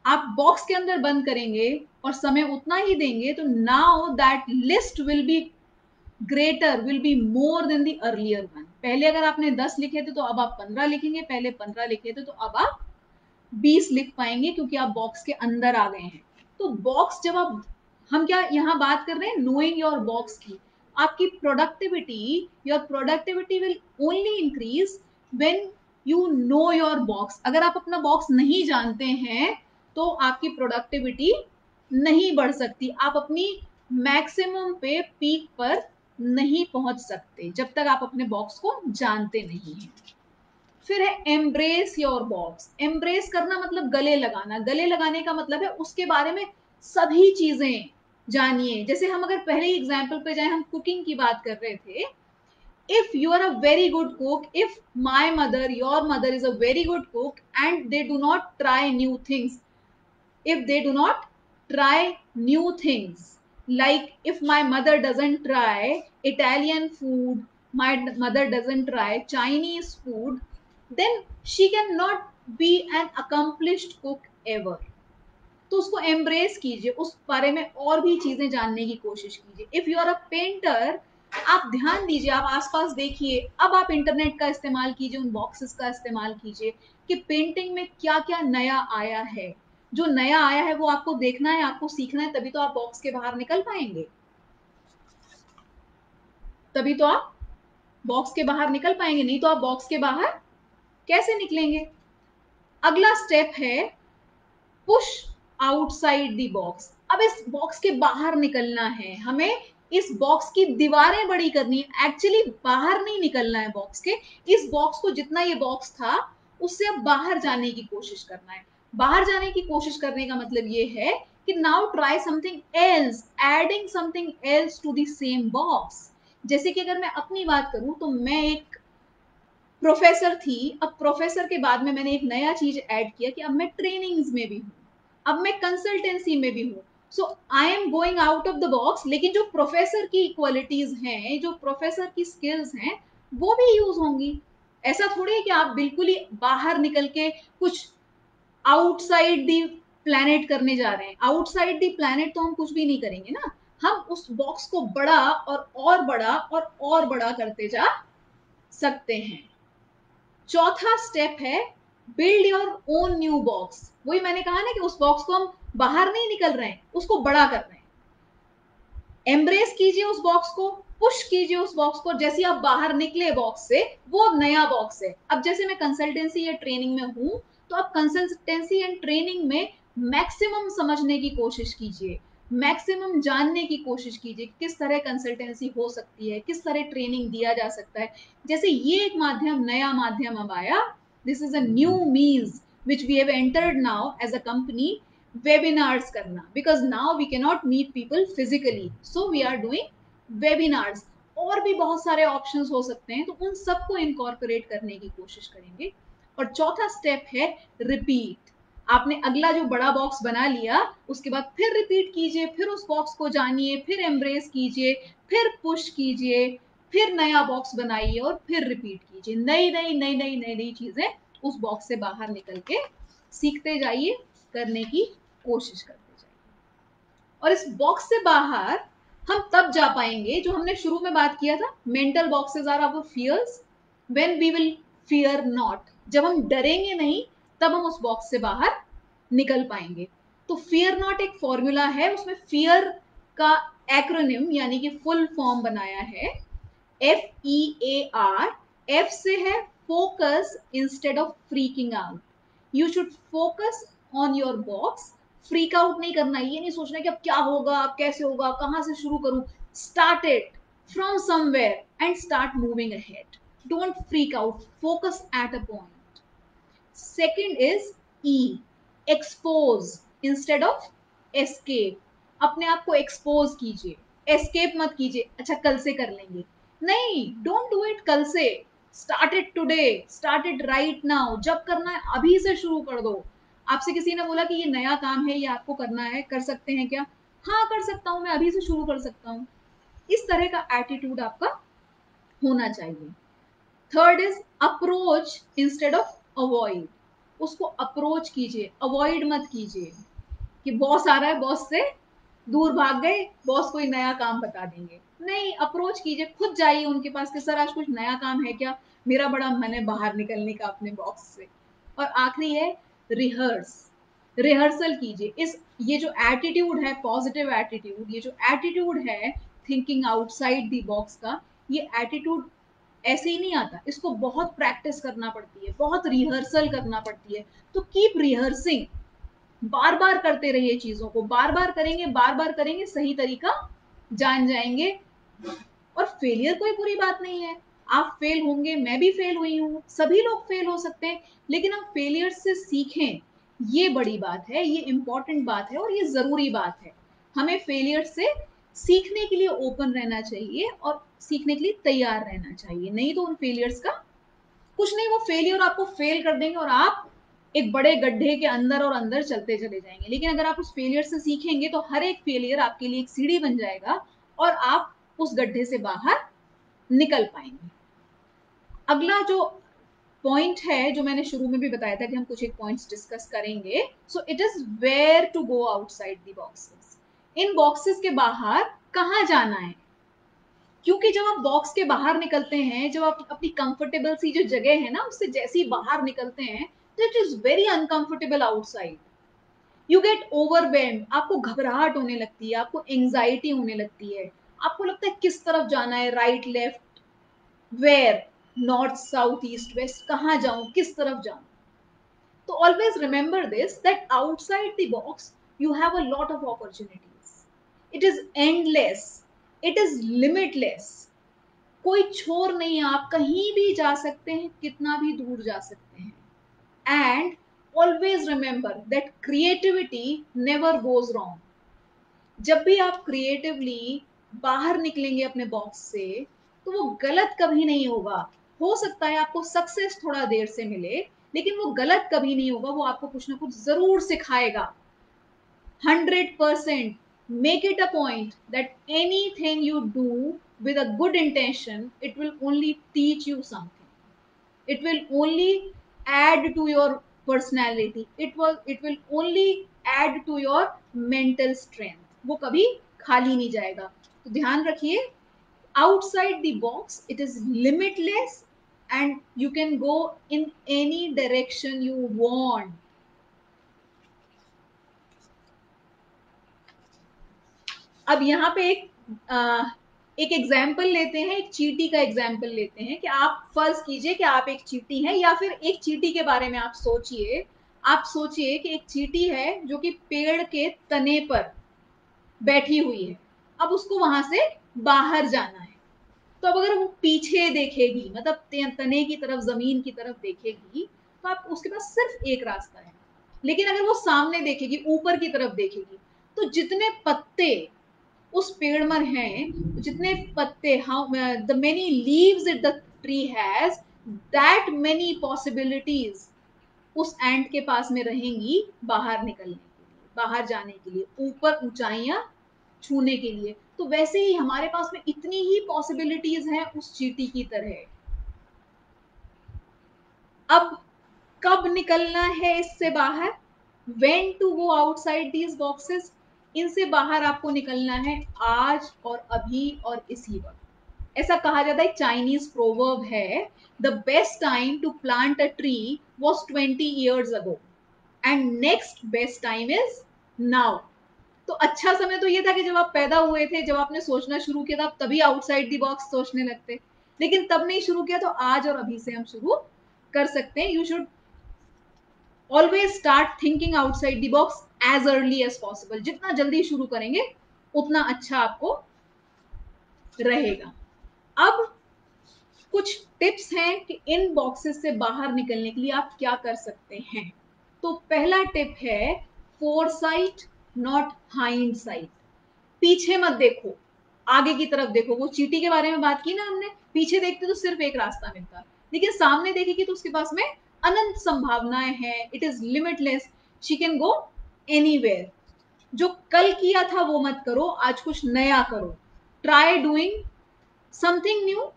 आप बॉक्स के अंदर बंद करेंगे और समय उतना ही देंगे, तो now that list will be greater, will be more than the earlier one. पहले अगर आपने 10 लिखे थे तो अब आप 15 लिखेंगे, पहले 15 लिखे थे तो अब आप 20 लिख पाएंगे, क्योंकि आप बॉक्स के अंदर आ गए हैं। तो बॉक्स जब आप, हम क्या यहाँ बात कर रहे हैं नोइंग योर बॉक्स की। आपकी productivity, your productivity will only increase when you know your box. अगर आप अपना बॉक्स नहीं जानते हैं तो आपकी प्रोडक्टिविटी नहीं बढ़ सकती, आप अपनी मैक्सिमम पे, पीक पर नहीं पहुंच सकते जब तक आप अपने बॉक्स को जानते नहीं हैं। फिर है एम्ब्रेस योर बॉक्स। एम्ब्रेस करना मतलब गले लगाना, गले लगाने का मतलब है उसके बारे में सभी चीजें जानिए। जैसे हम अगर पहले ही एग्जाम्पल पे जाए, हम कुकिंग की बात कर रहे थे। if you are a very good cook, if my mother, your mother is a very good cook and they do not try new things, if they do not try new things, like if my mother doesn't try Italian food, my mother doesn't try Chinese food, then she cannot be an accomplished cook ever. तो उसको embrace कीजिए, उस बारे में और भी चीजें जानने की कोशिश कीजिए। If you are a painter, आप ध्यान दीजिए, आप आसपास देखिए, अब आप इंटरनेट का इस्तेमाल कीजिए, उन बॉक्सेस का इस्तेमाल कीजिए कि पेंटिंग में क्या क्या नया आया है। जो नया आया है वो आपको देखना है, आपको सीखना है, तभी तो आप बॉक्स के बाहर निकल पाएंगे, तभी तो आप बॉक्स के बाहर निकल पाएंगे, नहीं तो आप बॉक्स के बाहर कैसे निकलेंगे। अगला स्टेप है पुश आउटसाइड द बॉक्स। अब इस बॉक्स के बाहर निकलना है हमें, इस बॉक्स की दीवारें बड़ी करनी है। एक्चुअली बाहर नहीं निकलना है बॉक्स के, इस बॉक्स को जितना ये बॉक्स था उससे अब बाहर जाने की कोशिश करना है। बाहर जाने की कोशिश करने का मतलब ये है कि now try something else, adding something else to the same box. जैसे कि अगर मैं अपनी बात करूं तो मैं एक प्रोफेसर थी, अब प्रोफेसर के बाद में मैंने एक नया चीज ऐड किया कि अब मैं ट्रेनिंग्स में भी हूँ, अब मैं कंसल्टेंसी में भी हूँ। So I am going out of the box, लेकिन जो प्रोफेसर की क्वालिटीज हैं, जो प्रोफेसर की स्किल्स हैं, वो भी यूज होंगी। ऐसा थोड़ी है कि आप बिल्कुल ही बाहर निकल के कुछ आउटसाइड दी प्लैनेट करने जा रहे हैं। आउटसाइड दी प्लैनेट तो हम कुछ भी नहीं करेंगे ना, हम उस बॉक्स को बड़ा और बड़ा और बड़ा करते जा सकते हैं। चौथा स्टेप है build your own new box. वही मैंने कहा ना कि उस बॉक्स को हम बाहर नहीं निकल रहे हैं, उसको बड़ा कर रहे हैं। एम्ब्रेस कीजिए उस बॉक्स को, पुश कीजिए उस बॉक्स को। जैसे आप बाहर निकले बॉक्स से, वो अब नया बॉक्स है। अब जैसे मैं कंसल्टेंसी या ट्रेनिंग में हूं, तो आप कंसल्टेंसी एंड ट्रेनिंग में मैक्सिमम समझने की कोशिश कीजिए, मैक्सिमम जानने की कोशिश कीजिए किस तरह कंसल्टेंसी हो सकती है, किस तरह ट्रेनिंग दिया जा सकता है। जैसे ये एक माध्यम, नया माध्यम अब आया, this is a new means which we have entered now as a company, webinars करना, because now we cannot meet people physically, so we are doing webinars। और भी बहुत सारे ऑप्शंस हो सकते हैं, तो उन सबको इनकॉर्पोरेट करने की कोशिश करेंगे। और चौथा स्टेप है रिपीट। आपने अगला जो बड़ा बॉक्स बना लिया, उसके बाद फिर रिपीट कीजिए, फिर उस बॉक्स को जानिए, फिर एम्ब्रेस कीजिए, फिर पुश कीजिए, फिर नया बॉक्स बनाइए और फिर रिपीट कीजिए। नई नई नई नई नई नई चीजें उस बॉक्स से बाहर निकल के सीखते जाइए, करने की कोशिश करते जाइए। और इस बॉक्स से बाहर हम तब जा पाएंगे, जो हमने शुरू में बात किया था, mental boxes are our fears, when we will fear not. जब हम डरेंगे नहीं, तब हम उस बॉक्स से बाहर निकल पाएंगे। तो फियर नॉट एक फॉर्मूला है, उसमें फियर का एक्रोनिम यानी कि फुल फॉर्म बनाया है FEAR। एफ से है focus instead of freaking out. You should focus on your box. Freak out नहीं करना, ये नहीं सोचना कि अब क्या होगा, अब कैसे होगा, कहां से शुरू करूं। Start it from somewhere and start moving ahead. Don't freak out, focus at a point. Second is E, expose instead of escape. अपने आप को एक्सपोज कीजिए, एस्केप मत कीजिए, अच्छा कल से कर लेंगे। नहीं, डोंट डू इट कल से, start it today, start it right now. जब करना है अभी से शुरू कर दो। आपसे किसी ने बोला कि ये नया काम है, ये आपको करना है, कर सकते हैं क्या? हाँ कर सकता हूं, मैं अभी से शुरू कर सकता हूँ। इस तरह का एटीट्यूड आपका होना चाहिए। Third is approach instead of avoid. उसको अप्रोच कीजिए, अवॉइड मत कीजिए कि बॉस आ रहा है, बॉस से दूर भाग गए, बॉस कोई नया काम बता देंगे। नहीं, अप्रोच कीजिए, खुद जाइए उनके पास कि सर आज कुछ नया काम है क्या, मेरा बड़ा मन है बाहर निकलने का अपने बॉक्स से। और आखिरी है रिहर्स, रिहर्सल कीजिए। इस ये जो एटीट्यूड है, पॉजिटिव एटीट्यूड, ये जो एटीट्यूड है थिंकिंग आउटसाइड द बॉक्स का, ये एटीट्यूड ऐसे ही नहीं आता, इसको बहुत प्रैक्टिस करना पड़ती है, बहुत रिहर्सल करना पड़ती है। तो कीप रिहर्सिंग, बार बार करते रहिए चीजों को, बार बार करेंगे, बार बार करेंगे, सही तरीका जान जाएंगे। और फेलियर कोई बुरी बात नहीं है। आप फेल होंगे, मैं भी फेल हुई हूँ, सभी लोग फेल हो सकते हैं, लेकिन हम फेलियर से सीखें, ये बड़ी बात है, ये इंपॉर्टेंट बात है और ये जरूरी बात है। हमें फेलियर से सीखने के लिए ओपन रहना चाहिए और सीखने के लिए तैयार रहना चाहिए, नहीं तो उन फेलियर्स का कुछ नहीं, वो फेलियर आपको फेल कर देंगे और आप एक बड़े गड्ढे के अंदर और अंदर चलते चले जाएंगे। लेकिन अगर आप उस फेलियर से सीखेंगे तो हर एक फेलियर आपके लिए एक सीढ़ी बन जाएगा और आप उस गड्ढे से बाहर निकल पाएंगे। अगला जो पॉइंट है, जो मैंने शुरू में भी बताया था कि हम कुछ एक पॉइंट्स डिस्कस करेंगे, so it is where to go outside the boxes. इन बॉक्सेस के बाहर कहाँ जाना है, क्योंकि जब आप बॉक्स के बाहर निकलते हैं, जब आप अपनी कंफर्टेबल सी जो जगह है ना उससे जैसे ही बाहर निकलते हैं, तो it is very uncomfortable outside. You get overwhelmed, आपको घबराहट होने लगती है, आपको एंजाइटी होने लगती है, आपको लगता है किस तरफ जाना है, right left, where, north south east west, कहाँ जाऊं, किस तरफ जाऊं। तो always remember this, that outside the box you have a lot of opportunities. It is endless, it is limitless, कोई छोर नहीं है, आप कहीं भी जा सकते हैं, कितना भी दूर जा सकते हैं। And always remember that creativity never goes wrong. जब भी आप क्रिएटिवली बाहर निकलेंगे अपने बॉक्स से, तो वो गलत कभी नहीं होगा। हो सकता है आपको सक्सेस थोड़ा देर से मिले, लेकिन वो गलत कभी नहीं होगा, वो आपको कुछ ना कुछ जरूर सिखाएगा। 100% make it a point that anything you do with a good intention, it will only teach you something, it will only add to your personality, it will only add to your mental strength, वो कभी खाली नहीं जाएगा। तो ध्यान रखिए, outside the box it is limitless and you can go in any direction you want। अब यहाँ पे एक एग्जाम्पल लेते हैं, एक चींटी का एग्जाम्पल लेते हैं कि आप फर्ज कीजिए कि आप एक चींटी हैं, या फिर एक चींटी के बारे में आप सोचिए। आप सोचिए कि एक चींटी है जो कि पेड़ के तने पर बैठी हुई है, अब उसको वहां से बाहर जाना है। तो अब अगर वो पीछे देखेगी, मतलब तने की तरफ, जमीन की तरफ देखेगी, तो आप उसके पास सिर्फ एक रास्ता है। लेकिन अगर वो सामने देखेगी, ऊपर की तरफ देखेगी, तो जितने पत्ते उस पेड़ में हैं, जितने पत्ते, how the many leaves it the tree has, that many possibilities उस एंट के पास में रहेंगी बाहर निकलने के लिए, बाहर जाने के लिए, ऊपर ऊंचाइयां छूने के लिए। तो वैसे ही हमारे पास में इतनी ही पॉसिबिलिटीज हैं उस चींटी की तरह। अब कब निकलना है इससे बाहर, when to go outside these boxes, इनसे बाहर आपको निकलना है आज और अभी और इसी वक्त। ऐसा कहा जाता है, चाइनीज प्रोवर्ब है, the best time to plant a tree was 20 years ago and next best time is now. तो अच्छा समय तो ये था कि जब आप पैदा हुए थे, जब आपने सोचना शुरू किया था, आप तभी आउटसाइड दी बॉक्स सोचने लगते। लेकिन तब नहीं शुरू किया, तो आज और अभी से हम शुरू कर सकते हैं। You should always start thinking outside the box as early as possible. जितना जल्दी शुरू करेंगे उतना अच्छा आपको रहेगा। अब कुछ टिप्स हैं कि इन बॉक्सेस से बाहर निकलने के लिए आप क्या कर सकते हैं। तो पहला टिप है, फोरसाइट नॉट हाइंडसाइट। पीछे मत देखो, आगे की तरफ देखो। वो चींटी के बारे में बात की ना हमने, पीछे देखते तो सिर्फ एक रास्ता मिलता, लेकिन सामने देखेगी तो उसके पास में अनंत संभावनाएं हैं। It is limitless, she can go anywhere. जो कल किया था वो मत करो, आज कुछ नया करो। Try doing something new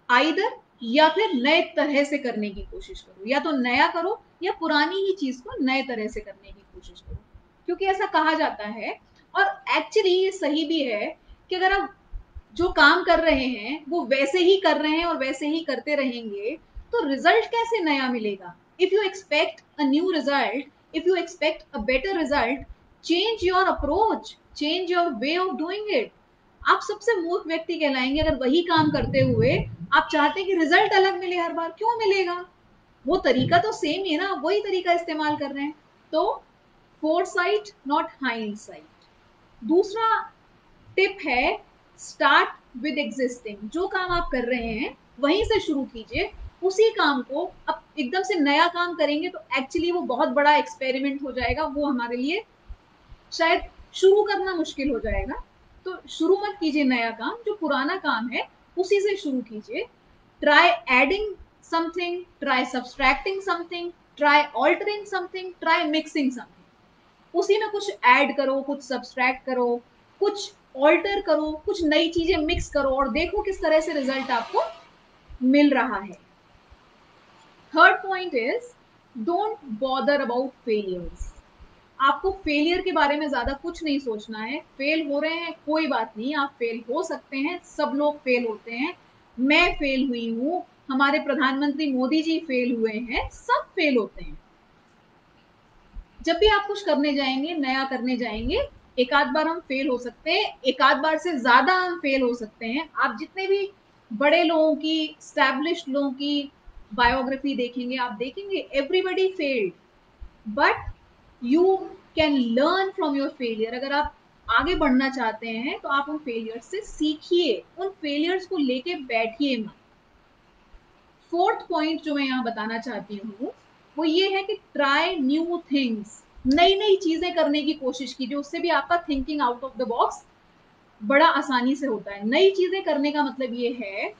either, या फिर नए तरह से करने की कोशिश करो, या तो नया करो या पुरानी ही चीज को नए तरह से करने की कोशिश करो। क्योंकि ऐसा कहा जाता है, और एक्चुअली ये सही भी है, कि अगर आप जो काम कर रहे हैं वो वैसे ही कर रहे हैं और वैसे ही करते रहेंगे, तो रिजल्ट कैसे नया मिलेगा। If you expect a new result, if you expect a better result, change your approach, change your way of doing it. आप सबसे मूर्ख व्यक्ति कहलाएंगे अगर वही काम करते हुए आप चाहते हैं कि रिजल्ट अलग मिले हर बार। क्यों मिलेगा, वो तरीका तो सेम ही है ना, वही तरीका इस्तेमाल कर रहे हैं। तो फोरसाइट नॉट हाइंडसाइट। दूसरा टिप है, स्टार्ट विद एग्जिस्टिंग, जो काम आप कर रहे हैं वहीं से शुरू कीजिए। उसी काम को अब एकदम से नया काम करेंगे तो एक्चुअली वो बहुत बड़ा एक्सपेरिमेंट हो जाएगा, वो हमारे लिए शायद शुरू करना मुश्किल हो जाएगा। तो शुरू मत कीजिए नया काम, जो पुराना काम है उसी से शुरू कीजिए। Try adding something, try subtracting something, try altering something, try mixing something. उसी में कुछ ऐड करो, कुछ सब्सट्रैक्ट करो, कुछ ऑल्टर करो, कुछ नई चीजें मिक्स करो और देखो किस तरह से रिजल्ट आपको मिल रहा है। Third point is don't bother about failures. आपको फेलियर के बारे में ज्यादा कुछ नहीं सोचना है। फेल हो रहे हैं कोई बात नहीं, आप फेल हो सकते हैं, सब लोग फेल होते हैं। मैं फेल हुई हूँ, हमारे प्रधानमंत्री मोदी जी फेल हुए हैं, सब फेल होते हैं। जब भी आप कुछ करने जाएंगे, नया करने जाएंगे, एक आध बार हम फेल हो सकते हैं, एक आध बार से ज्यादा हम फेल हो सकते हैं। आप जितने भी बड़े लोगों की, स्टैब्लिश्ड लोगों की बायोग्राफी देखेंगे, आप देखेंगे everybody failed, but you can learn from your failure. अगर आप आगे बढ़ना चाहते हैं तो आप उन फेलियर से सीखिए, उन फेलियर्स को लेके बैठिए मत। फोर्थ पॉइंट जो मैं यहाँ बताना चाहती हूँ वो ये है कि ट्राई न्यू थिंग्स। नई नई चीजें करने की कोशिश कीजिए, उससे भी आपका thinking out of the box बड़ा आसानी से होता है। नई चीजें करने का मतलब ये है,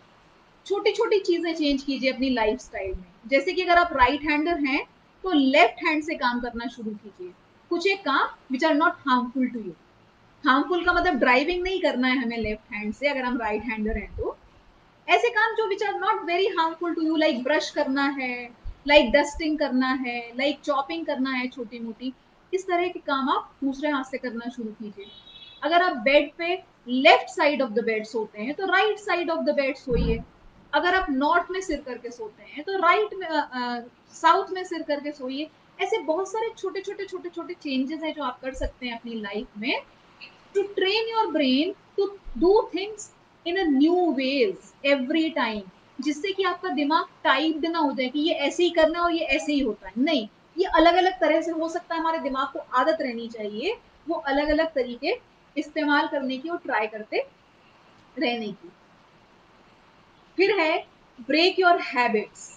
छोटी छोटी चीजें चेंज कीजिए अपनी लाइफ स्टाइल में। जैसे कि अगर आप राइट हैंडर हैं तो लेफ्ट हैंड से काम करना शुरू कीजिए। कुछ एक काम which are not harmful to you. Harmful का मतलब ड्राइविंग नहीं करना है हमें लेफ्ट हैंड से, अगर हम राइट हैंडर हैं तो। ऐसे काम जो which are not very harmful to you, like brush करना है, लाइक डस्टिंग करना है, लाइक चॉपिंग करना है छोटी मोटी, इस तरह के काम आप दूसरे हाथ से करना शुरू कीजिए। अगर आप बेड पे left side of the bed सोते हैं तो right side of the bed सोइए। अगर आप नॉर्थ में सिर करके सोते हैं तो राइट में साउथ में सिर करके सोइए। ऐसे बहुत सारे छोटे छोटे छोटे छोटे चेंजेस हैं जो आप कर सकते हैं अपनी लाइफ में, to train your brain to do things in a new ways every time, जिससे कि आपका दिमाग टाइप्ड ना हो जाए कि ये ऐसे ही करना है और ये ऐसे ही होता है। नहीं, ये अलग अलग तरह से हो सकता है। हमारे दिमाग को आदत रहनी चाहिए वो अलग अलग तरीके इस्तेमाल करने की और ट्राई करते रहने की। फिर है ब्रेक योर हैबिट्स।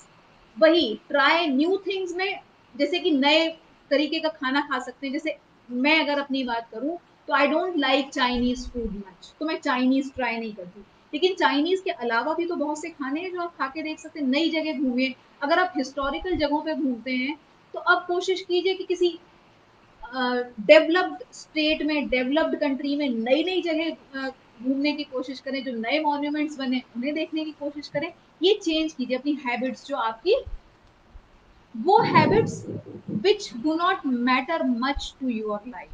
वही ट्राई न्यू थिंग्स में, जैसे कि नए तरीके का खाना खा सकते हैं। जैसे मैं अगर अपनी बात करूं तो I don't like Chinese food much, तो मैं चाइनीज ट्राई नहीं करती। लेकिन चाइनीज के अलावा भी तो बहुत से खाने हैं जो आप खा के देख सकते हैं। नई जगह घूमिए, अगर आप हिस्टोरिकल जगहों पे घूमते हैं तो अब कोशिश कीजिए कि किसी डेवलप्ड स्टेट में, डेवलप्ड कंट्री में नई नई जगह घूमने की कोशिश करें, जो नए मॉन्यूमेंट्स बने उन्हें देखने की कोशिश करें। ये चेंज कीजिए अपनी हैबिट्स, जो आपकी वो habits which do not matter much to your life,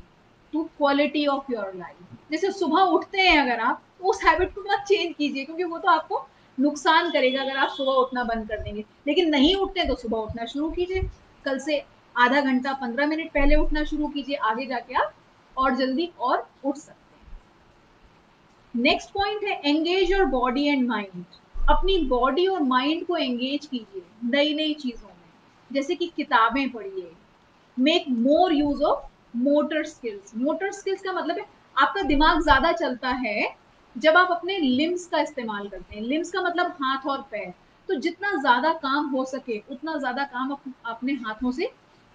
to quality of your life. जैसे सुबह उठते हैं अगर आप, तो उस हैबिट को मत चेंज कीजिए, क्योंकि वो तो आपको नुकसान करेगा अगर आप सुबह उठना बंद कर देंगे। लेकिन नहीं उठते तो सुबह उठना शुरू कीजिए। कल से आधा घंटा 15 मिनट पहले उठना शुरू कीजिए, आगे जाके आप और जल्दी और उठ सकते हैं। नेक्स्ट पॉइंट है engage your body and mind. अपनी बॉडी और माइंड को एंगेज कीजिए नई नई चीजों में, जैसे कि किताबें पढ़िए। Make more use of motor skills. Motor skills का मतलब है आपका दिमाग ज्यादा चलता है जब आप अपने लिम्स का इस्तेमाल करते हैं। लिम्स का मतलब हाथ और पैर। तो जितना ज्यादा काम हो सके उतना ज्यादा काम अपने हाथों से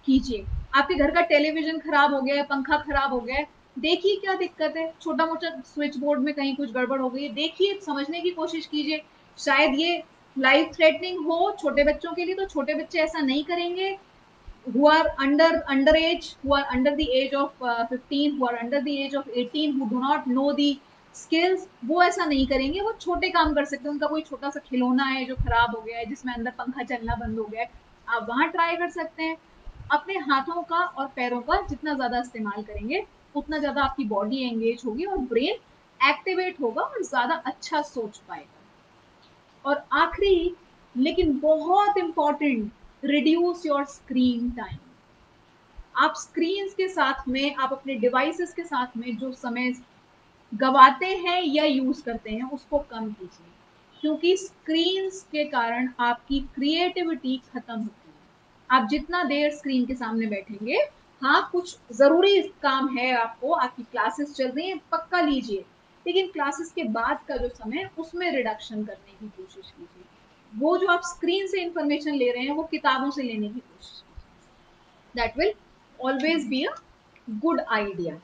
कीजिए। आपके घर का टेलीविजन खराब हो गया है, पंखा खराब हो गया है, देखिए क्या दिक्कत है। छोटा मोटा स्विच बोर्ड में कहीं कुछ गड़बड़ हो गई है, देखिए, समझने की कोशिश कीजिए। शायद ये लाइफ थ्रेटनिंग हो छोटे बच्चों के लिए, तो छोटे बच्चे ऐसा नहीं करेंगे। who are underage, who are under the age of 15, who are under the age of 18, who do not know the skills, वो ऐसा नहीं करेंगे। वो छोटे काम कर सकते हैं। उनका कोई छोटा सा खिलौना है जो खराब हो गया है, जिसमें अंदर पंखा चलना बंद हो गया है, आप वहां ट्राई कर सकते हैं। अपने हाथों का और पैरों का जितना ज्यादा इस्तेमाल करेंगे उतना ज्यादा आपकी बॉडी एंगेज होगी और ब्रेन एक्टिवेट होगा और ज्यादा अच्छा सोच पाएगा। और आखिरी लेकिन बहुत important, reduce your screen time. आप स्क्रीन के साथ में, आप अपने डिवाइसेस के साथ में जो समय गवाते हैं या यूज करते हैं उसको कम कीजिए, क्योंकि स्क्रीन के कारण आपकी क्रिएटिविटी खत्म होती है। आप जितना देर स्क्रीन के सामने बैठेंगे, हाँ कुछ जरूरी काम है आपको, आपकी क्लासेस चल रही हैं, पक्का लीजिए, लेकिन क्लासेस के बाद का जो समय है उसमें रिडक्शन करने की कोशिश कीजिए। वो जो आप स्क्रीन से इंफॉर्मेशन ले रहे हैं वो किताबों से लेने की कोशिश कीजिए। That will always be a good idea.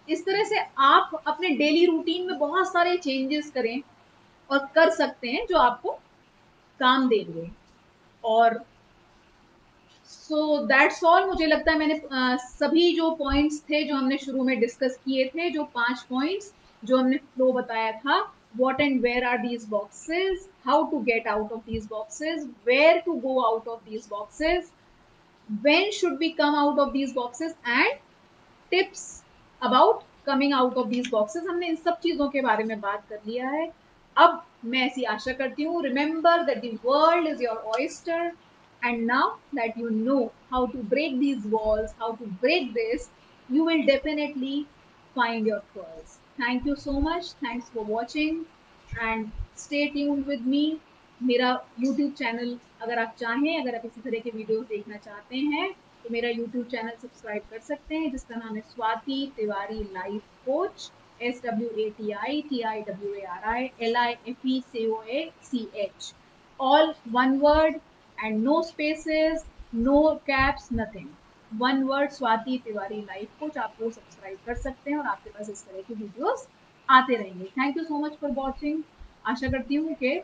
इस तरह से आप अपने डेली रूटीन में बहुत सारे चेंजेस करें और कर सकते हैं जो आपको काम देंगे। और सो दैट्स ऑल। मुझे लगता है मैंने सभी जो पॉइंट्स थे जो हमने शुरू में डिस्कस किए थे, जो 5 पॉइंट्स जो हमने फ्लो बताया था, what and where are these boxes, how to get out of these boxes, where to go out of these boxes, when should we come out of these boxes, and tips about coming out of these boxes, हमने इन सब चीजों के बारे में बात कर लिया है। अब मैं ऐसी आशा करती हूँ, remember that the world is your oyster, and now that you know how to break these walls, how to break this, you will definitely find your pearls. Thank you so much. Thanks for watching and stay tuned with me. मेरा YouTube channel, अगर आप चाहें, अगर आप इसी तरह के videos देखना चाहते हैं तो मेरा YouTube चैनल सब्सक्राइब कर सकते हैं, जिसका नाम है Swati Tiwari life coach. SWATITIWARI LIFECOACH, all one word and no spaces, no caps, nothing, one word, Swati Tiwari life coach. आप वो सब्सक्राइब कर सकते हैं और आपके पास इस तरह की वीडियोस आते रहेंगे। Thank you so much for watching. आशा करती हूँ कि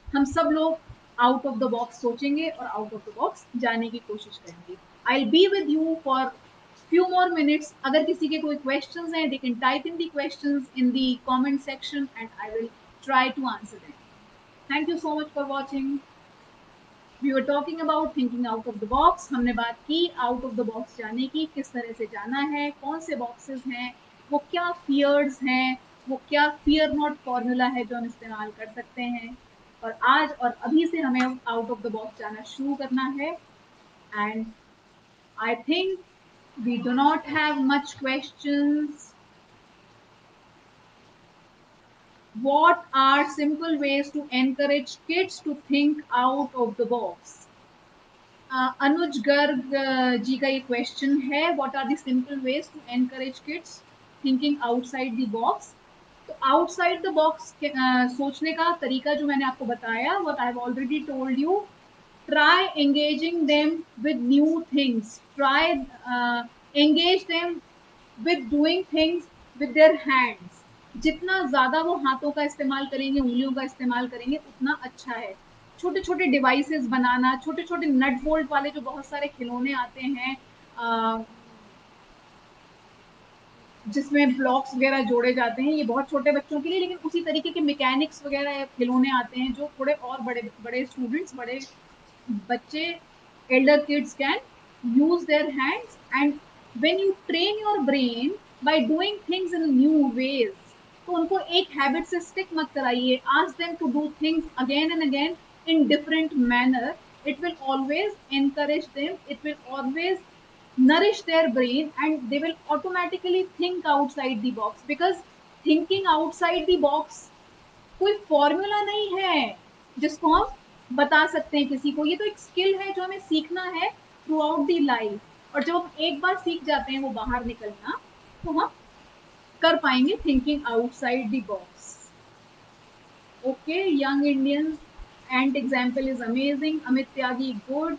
हम सब लोग आउट ऑफ द बॉक्स सोचेंगे और आउट ऑफ द बॉक्स जाने की कोशिश करेंगे। आई will be with you for few more minutes. अगर किसी के कोई questions हैं, they can type in the questions in the comment section and I will try to answer them. Thank you so much for watching. We were talking about thinking out of the box. हमने बात की out of the box जाने की, किस तरह से जाना है, कौन से बॉक्सेस हैं, वो क्या फियर्स हैं, वो क्या फियर नॉट फॉर्मूला है जो हम इस्तेमाल कर सकते हैं। और आज और अभी से हमें आउट ऑफ द बॉक्स जाना शुरू करना है। And I think we do not have much questions. What are simple ways to encourage kids to think out of the box? Anuj Garg ji का ये क्वेश्चन है, what are the simple ways to encourage kids thinking outside the box. तो outside the box सोचने का तरीका जो मैंने आपको बताया, what I have already told you, try engaging them with new things, try engage them with doing things with their hands। जितना ज्यादा वो हाथों का इस्तेमाल करेंगे, उंगलियों का इस्तेमाल करेंगे, उतना अच्छा है। छोटे छोटे डिवाइसेस बनाना, छोटे छोटे नट बोल्ट वाले जो बहुत सारे खिलौने आते हैं, जिसमें ब्लॉक्स वगैरह जोड़े जाते हैं, ये बहुत छोटे बच्चों के लिए, लेकिन उसी तरीके के मैकेनिक्स वगैरह खिलौने आते हैं जो थोड़े और बड़े बड़े स्टूडेंट्स, बड़े बच्चे, elder kids can use their hands। and when you train your brain by doing things in new ways, तो उनको एक हैबिट से स्टिक मत कराइए। ask them to do things again and again in different manner। it will always encourage them, it will always nourish their brain, and they will automatically think outside the box, because thinking outside the box कोई formula नहीं है जिसको हम बता सकते हैं किसी को। ये तो एक स्किल है जो हमें सीखना है थ्रू आउट दी लाइफ, और जब हम एक बार सीख जाते हैं वो बाहर निकलना, तो हम कर पाएंगे thinking outside the box. Okay, young Indians and example is amazing. Amit Tyagi, good,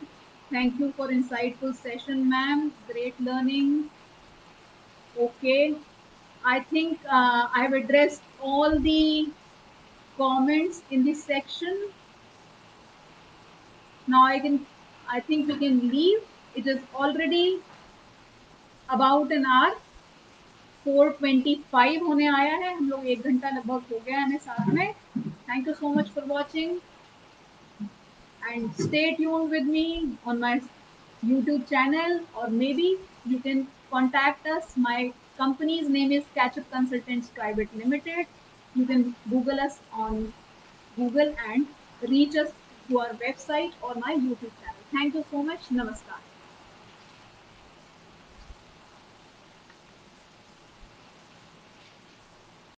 thank you for insightful session ma'am, great learning. Okay, I think I have addressed all the comments in this section. Now I think we can leave. It is already about an hour, 4:25 होने आया है, हम लोग 1 घंटा लगभग हो गया हमें साथ में। Thank you so much for watching and stay tuned with me on my YouTube channel, or maybe you can contact us. My company's name is Catchup Consultants Private Limited. You can Google us on Google and reach us through our website or my YouTube channel. Thank you so much. Namaskar.